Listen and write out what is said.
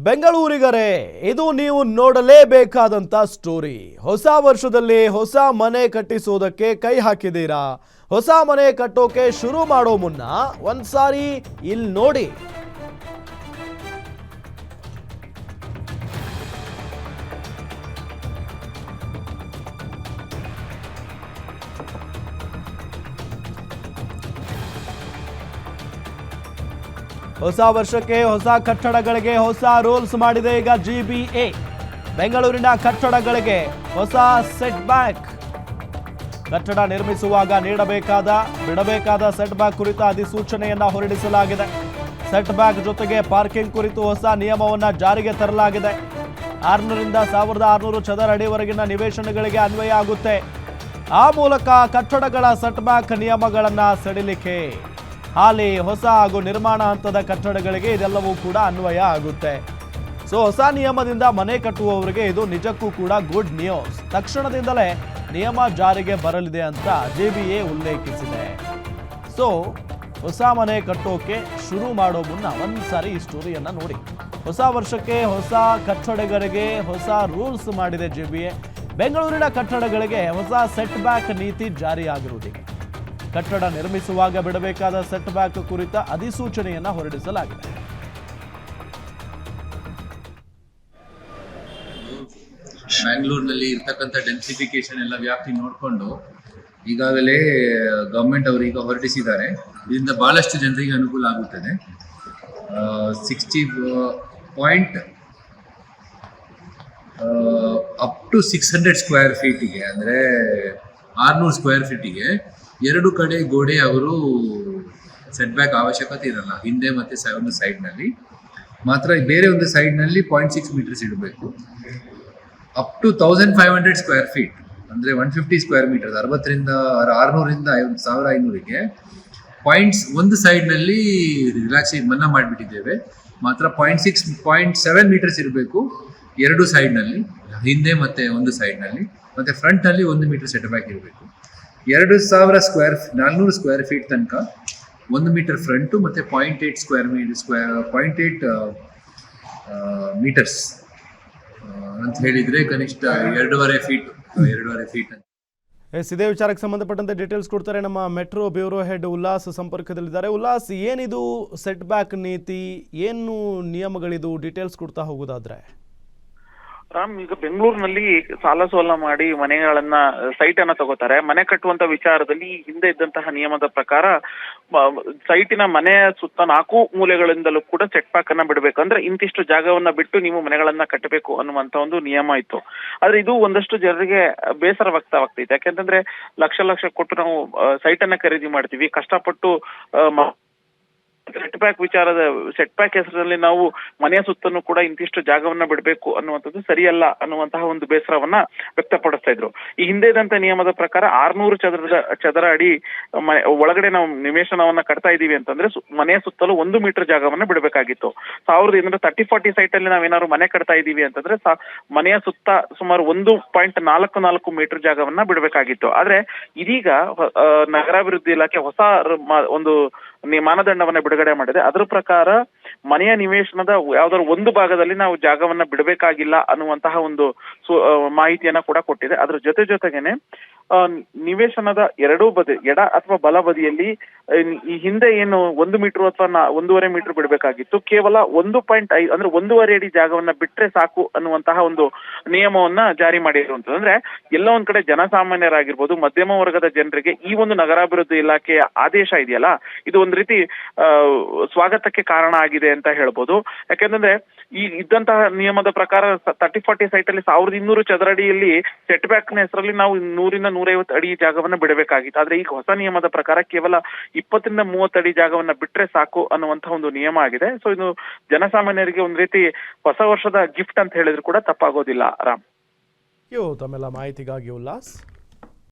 ಬೆಂಗಳೂರಿಗರೇ, ಇದು ನೀವು ನೋಡಲೇಬೇಕಾದಂತ ಸ್ಟೋರಿ. ಹೊಸ ವರ್ಷದಲ್ಲಿ ಹೊಸ ಮನೆ ಕಟ್ಟಿಸೋದಕ್ಕೆ ಕೈ ಹಾಕಿದ್ದೀರಾ? ಹೊಸ ಮನೆ ಕಟ್ಟೋಕೆ ಶುರು ಮಾಡೋ ಮುನ್ನ ಒಂದ್ಸಾರಿ ಇಲ್ಲಿ ನೋಡಿ. ಹೊಸ ವರ್ಷಕ್ಕೆ ಹೊಸ ಕಟ್ಟಡಗಳಿಗೆ ಹೊಸ ರೂಲ್ಸ್ ಮಾಡಿದೆ ಈಗ GBA. ಬೆಂಗಳೂರಿನ ಕಟ್ಟಡಗಳಿಗೆ ಹೊಸ ಸೆಟ್ ಬ್ಯಾಕ್. ಕಟ್ಟಡ ನಿರ್ಮಿಸುವಾಗ ಬಿಡಬೇಕಾದ ಸೆಟ್ ಬ್ಯಾಕ್ ಕುರಿತ ಅಧಿಸೂಚನೆಯನ್ನ ಹೊರಡಿಸಲಾಗಿದೆ. ಸೆಟ್ ಬ್ಯಾಕ್ ಜೊತೆಗೆ ಪಾರ್ಕಿಂಗ್ ಕುರಿತು ಹೊಸ ನಿಯಮವನ್ನ ಜಾರಿಗೆ ತರಲಾಗಿದೆ. 600 ರಿಂದ 1600 ಚದರ ಅಡಿವರೆಗಿನ ನಿವೇಶನಗಳಿಗೆ ಅನ್ವಯ ಆಗುತ್ತೆ. ಆ ಮೂಲಕ ಕಟ್ಟಡಗಳ ಸೆಟ್ ಬ್ಯಾಕ್ ನಿಯಮಗಳನ್ನ ಸಡಿಲಿಕೆ. ಹಾಲಿ ಹೊಸ ಹಾಗೂ ನಿರ್ಮಾಣ ಹಂತದ ಕಟ್ಟಡಗಳಿಗೆ ಇದೆಲ್ಲವೂ ಕೂಡ ಅನ್ವಯ ಆಗುತ್ತೆ. ಸೊ ಹೊಸ ನಿಯಮದಿಂದ ಮನೆ ಕಟ್ಟುವವರಿಗೆ ಇದು ನಿಜಕ್ಕೂ ಕೂಡ ಗುಡ್ ನ್ಯೂಸ್. ತಕ್ಷಣದಿಂದಲೇ ನಿಯಮ ಜಾರಿಗೆ ಬರಲಿದೆ ಅಂತ GBA ಉಲ್ಲೇಖಿಸಿದೆ. ಸೊ ಹೊಸ ಮನೆ ಕಟ್ಟೋಕೆ ಶುರು ಮಾಡೋ ಮುನ್ನ ಒಂದ್ಸಾರಿ ಈ ಸ್ಟೋರಿಯನ್ನ ನೋಡಿ. ಹೊಸ ವರ್ಷಕ್ಕೆ ಹೊಸ ಕಟ್ಟಡಗಳಿಗೆ ಹೊಸ ರೂಲ್ಸ್ ಮಾಡಿದೆ GBA. ಬೆಂಗಳೂರಿನ ಕಟ್ಟಡಗಳಿಗೆ ಹೊಸ ಸೆಟ್ ಬ್ಯಾಕ್ ನೀತಿ ಜಾರಿಯಾಗಿರುವುದಿದೆ. ಕಟ್ಟಡ ನಿರ್ಮಿಸುವಾಗ ಬಿಡಬೇಕಾದ ಸೆಟ್ ಬ್ಯಾಕ್ ಕುರಿತ ಅಧಿಸೂಚನೆಯನ್ನ ಹೊರಡಿಸಲಾಗಿದೆ. ಬ್ಯಾಂಗ್ಳೂರಿನಲ್ಲಿ ಇರ್ತಕ್ಕಂಥ ಡೆನ್ಸಿಫಿಕೇಶನ್ ಎಲ್ಲ ವ್ಯಾಪ್ತಿ ನೋಡಿಕೊಂಡು ಈಗಾಗಲೇ ಗವರ್ಮೆಂಟ್ ಅವರು ಈಗ ಹೊರಡಿಸಿದ್ದಾರೆ. ಇದರಿಂದ ಬಹಳಷ್ಟು ಜನರಿಗೆ ಅನುಕೂಲ ಆಗುತ್ತದೆ. 60 ಪಾಯಿಂಟ್ ಅಪ್ ಟು 600 ಸ್ಕ್ವೇರ್ ಫೀಟಿಗೆ, ಅಂದರೆ 600 ಸ್ಕ್ವೇರ್ ಫೀಟಿಗೆ 2 ಕಡೆ ಗೋಡೆ ಅವರು ಸೆಟ್ ಬ್ಯಾಕ್ ಅವಶ್ಯಕತೆ ಇರಲ್ಲ. ಹಿಂದೆ ಮತ್ತು ಒಂದು ಸೈಡ್ನಲ್ಲಿ ಮಾತ್ರ, ಬೇರೆ ಒಂದು ಸೈಡ್ನಲ್ಲಿ 0.6 ಮೀಟರ್ಸ್ ಇಡಬೇಕು. ಅಪ್ ಟು 1500 ಸ್ಕ್ವೇರ್ ಫೀಟ್ ಅಂದರೆ 150 ಸ್ಕ್ವೇರ್ ಮೀಟರ್, 60 ರಿಂದ 600 ರಿಂದ 1500ಗೆ ಪಾಯಿಂಟ್ಸ್ ಒಂದು ಸೈಡ್ನಲ್ಲಿ ಮನ್ನಾ ಮಾಡಿಬಿಟ್ಟಿದ್ದೇವೆ. ಮಾತ್ರ 0.7 ಮೀಟರ್ಸ್ ಇರಬೇಕು 2 ಸೈಡ್ನಲ್ಲಿ, ಹಿಂದೆ ಮತ್ತು ಒಂದು ಸೈಡ್ನಲ್ಲಿ, ಮತ್ತು ಫ್ರಂಟ್ನಲ್ಲಿ 1 ಮೀಟರ್ ಸೆಟ್ ಬ್ಯಾಕ್ ಇರಬೇಕು. 400 ಸ್ಕ್ವೇರ್ ಫೀಟ್ ತನಕ 1 ಮೀಟರ್ ಫ್ರಂಟು ಮತ್ತು 0.8 ಮೀಟರ್ಸ್ ಅಂತ ಹೇಳಿದರೆ ಕನಿಷ್ಠ 2.5 ಫೀಟ್. ಇದೇ ವಿಚಾರಕ್ಕೆ ಸಂಬಂಧಪಟ್ಟಂತೆ ಡೀಟೇಲ್ಸ್ ಕೊಡ್ತಾರೆ ನಮ್ಮ ಮೆಟ್ರೋ ಬ್ಯೂರೋ ಹೆಡ್ ಉಲ್ಲಾಸ್ ಸಂಪರ್ಕದಲ್ಲಿದ್ದಾರೆ. ಉಲ್ಲಾಸ್, ಏನಿದು ಸೆಟ್ ಬ್ಯಾಕ್ ನೀತಿ, ಏನು ನಿಯಮಗಳಿದು, ಡೀಟೇಲ್ಸ್ ಕೊಡ್ತಾ ಹೋಗೋದಾದ್ರೆ? ರಾಮ್, ಈಗ ಬೆಂಗಳೂರಿನಲ್ಲಿ ಸಾಲ ಸೋಲ ಮಾಡಿ ಮನೆಗಳನ್ನ ಸೈಟ್ ಅನ್ನ ತಗೋತಾರೆ. ಮನೆ ಕಟ್ಟುವಂತ ವಿಚಾರದಲ್ಲಿ ಹಿಂದೆ ಇದ್ದಂತಹ ನಿಯಮದ ಪ್ರಕಾರ ಸೈಟಿನ ಮನೆಯ ಸುತ್ತ 4 ಮೂಲೆಗಳಿಂದಲೂ ಕೂಡ ಸೆಟ್ ಬ್ಯಾಕ್ ಅನ್ನ ಬಿಡಬೇಕು. ಅಂದ್ರೆ ಇಂತಿಷ್ಟು ಜಾಗವನ್ನ ಬಿಟ್ಟು ನೀವು ಮನೆಗಳನ್ನ ಕಟ್ಟಬೇಕು ಅನ್ನುವಂತ ಒಂದು ನಿಯಮ ಇತ್ತು. ಆದ್ರೆ ಇದು ಒಂದಷ್ಟು ಜನರಿಗೆ ಬೇಸರ ವ್ಯಕ್ತವಾಗ್ತೈತೆ. ಯಾಕೆಂತಂದ್ರೆ ಲಕ್ಷ ಕೊಟ್ಟು ನಾವು ಸೈಟ್ ಅನ್ನ ಖರೀದಿ ಮಾಡ್ತೀವಿ, ಕಷ್ಟಪಟ್ಟು ಸೆಟ್ ಬ್ಯಾಕ್ ಹೆಸರಲ್ಲಿ ನಾವು ಮನೆಯ ಸುತ್ತನೂ ಕೂಡ ಇಂತಿಷ್ಟು ಜಾಗವನ್ನ ಬಿಡಬೇಕು ಅನ್ನುವಂಥದ್ದು ಸರಿಯಲ್ಲ ಅನ್ನುವಂತಹ ಒಂದು ಬೇಸರವನ್ನ ವ್ಯಕ್ತಪಡಿಸ್ತಾ ಇದ್ರು. ಈ ಹಿಂದೆ ಇದ್ದಂತ ನಿಯಮದ ಪ್ರಕಾರ 600 ಚದರ ಅಡಿ ಒಳಗಡೆ ನಾವು ನಿವೇಶನವನ್ನ ಕಟ್ತಾ ಇದೀವಿ ಅಂತಂದ್ರೆ ಮನೆಯ ಸುತ್ತಲೂ 1 ಮೀಟರ್ ಜಾಗವನ್ನ ಬಿಡಬೇಕಾಗಿತ್ತು. 1830-40 ಸೈಟ್ ಅಲ್ಲಿ ನಾವೇನಾದ್ರು ಮನೆ ಕಟ್ತಾ ಇದೀವಿ ಅಂತಂದ್ರೆ ಮನೆಯ ಸುತ್ತ ಸುಮಾರು 1.44 ಮೀಟರ್ ಜಾಗವನ್ನ ಬಿಡಬೇಕಾಗಿತ್ತು. ಆದ್ರೆ ಇದೀಗ ನಗರಾಭಿವೃದ್ಧಿ ಇಲಾಖೆ ಹೊಸ ಒಂದು ಮಾನದಂಡವನ್ನ ಬಿಡುಗಡೆ ಮಾಡಿದೆ. ಅದರ ಪ್ರಕಾರ ಮನೆಯ ನಿವೇಶನದ ಯಾವ್ದಾದ್ರು ಒಂದು ಭಾಗದಲ್ಲಿ ನಾವು ಜಾಗವನ್ನ ಬಿಡಬೇಕಾಗಿಲ್ಲ ಅನ್ನುವಂತಹ ಒಂದು ಮಾಹಿತಿಯನ್ನ ಕೂಡ ಕೊಟ್ಟಿದೆ. ಅದ್ರ ಜೊತೆಗೇನೆ ನಿವೇಶನದ ಎರಡೂ ಬದಿ, ಎಡ ಅಥವಾ ಬಲ ಬದಿಯಲ್ಲಿ ಈ ಹಿಂದೆ ಏನು 1 ಮೀಟರ್ ಅಥವಾ 1.5 ಮೀಟರ್ ಬಿಡಬೇಕಾಗಿತ್ತು, ಕೇವಲ 1.5 ಅಂದ್ರೆ 1.5 ಅಡಿ ಜಾಗವನ್ನ ಬಿಟ್ರೆ ಸಾಕು ಅನ್ನುವಂತಹ ಒಂದು ನಿಯಮವನ್ನ ಜಾರಿ ಮಾಡಿರುವಂತದ್ದು. ಅಂದ್ರೆ ಎಲ್ಲ ಒಂದ್ ಕಡೆ ಜನಸಾಮಾನ್ಯರಾಗಿರ್ಬೋದು, ಮಧ್ಯಮ ವರ್ಗದ ಜನರಿಗೆ ಈ ಒಂದು ನಗರಾಭಿವೃದ್ಧಿ ಇಲಾಖೆಯ ಆದೇಶ ಇದೆಯಲ್ಲ, ಇದು ಒಂದ್ ರೀತಿ ಸ್ವಾಗತಕ್ಕೆ ಕಾರಣ ಆಗಿದೆ ಅಂತ ಹೇಳ್ಬೋದು. ಯಾಕೆಂದ್ರೆ ಈ ಇದ್ದಂತಹ ನಿಯಮದ ಪ್ರಕಾರ 30-40 ಸೈಟ್ ಅಲ್ಲಿ 1200 ಚದರ ಅಡಿಯಲ್ಲಿ ಸೆಟ್ ಬ್ಯಾಕ್ ನ ಹೆಸರಲ್ಲಿ ನಾವು 100 ರಿಂದ 150 ಅಡಿ ಜಾಗವನ್ನ ಬಿಡಬೇಕಾಗಿತ್ತು. ಆದ್ರೆ ಈಗ ಹೊಸ ನಿಯಮದ ಪ್ರಕಾರ ಕೇವಲ 20 ರಿಂದ 30 ಅಡಿ ಜಾಗವನ್ನ ಬಿಟ್ರೆ ಸಾಕು ಅನ್ನುವಂತಹ ಒಂದು ನಿಯಮ ಆಗಿದೆ. ಸೊ ಇದು ಜನಸಾಮಾನ್ಯರಿಗೆ ಒಂದ್ ರೀತಿ ಹೊಸ ವರ್ಷದ ಗಿಫ್ಟ್ ಅಂತ ಹೇಳಿದ್ರು ಕೂಡ ತಪ್ಪಾಗೋದಿಲ್ಲ. ರಾಮ್, ತಮ್ಮೆಲ್ಲ ಮಾಹಿತಿಗಾಗಿ ಉಲ್ಲಾಸ್.